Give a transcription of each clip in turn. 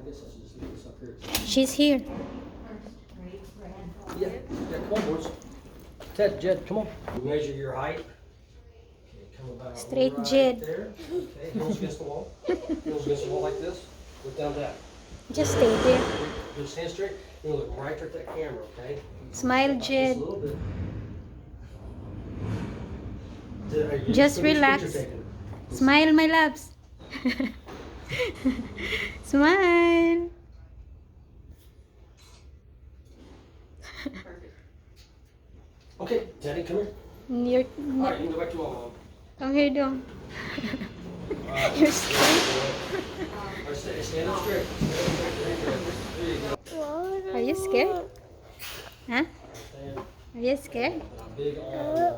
guess I should just leave this up here. She's here. Yeah, come on, boys. Ted, Jed, come on. Measure your height. Okay, come about Straight right Jed. there. Okay, heels against the wall. Heels against the wall like this. Look down that. Just stay there. Just stand straight. You're gonna look right at that camera, okay? Smile, Just Jed. a little bit. Are you Just finished relax. picture taking? Smile, my loves. Smile. Okay, Teddy, come here. You're, All right, you can go back to mom. come here, dong. You're scared. All right, stand up straight. There you go. Are you scared? Huh? Stand. Are you scared? Big arm.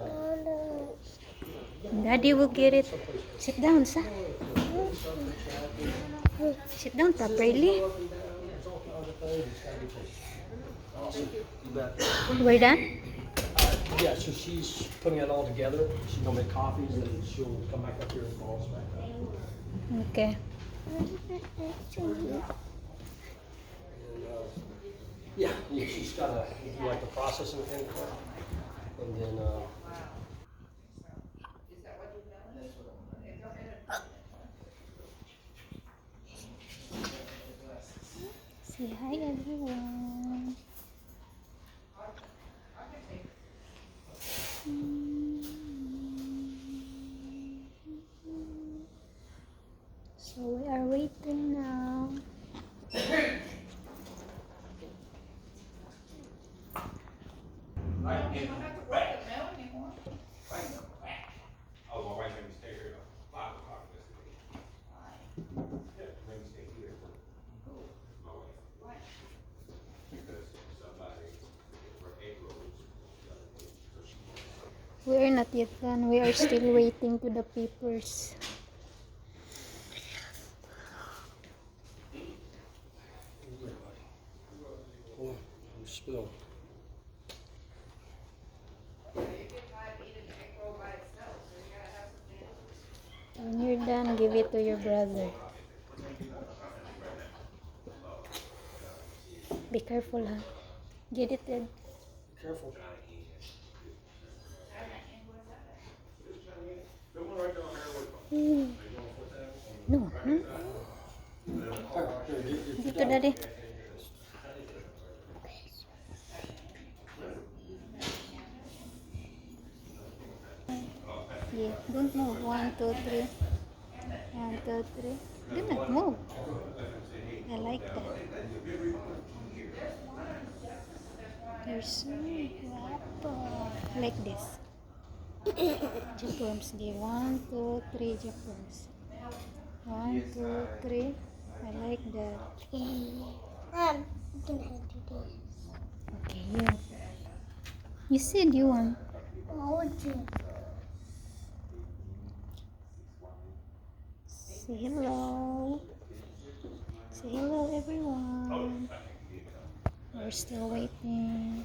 Daddy will get it. Sit down, sa. Sit down properly. You bet. We're done? Yeah, so she's putting it all together. She's gonna make coffees and she'll come back up here and call us back up. Okay. And, yeah, she's gotta do like the processing thing. And then, Say hi, everyone. So we are waiting now. Oh, my wife made me stay here till 5 o'clock yesterday. Yeah, made me stay here for my wife. Because somebody for April. We are not yet done. We are still waiting to the papers. oh, spill. When you're done, give it to your brother. Be careful, huh? Get it, Ed. Careful. No, no. Dito, Daddy. Yeah, don't move. 1, 2, 3. 1, 2, 3. Do not move. I like that. You're so guapo. Like this. Jumps. 1, 2, 3 jumps. 1, 2, 3. I like that. Okay, you. You said you want. Say hello. Say hello, everyone. We're still waiting.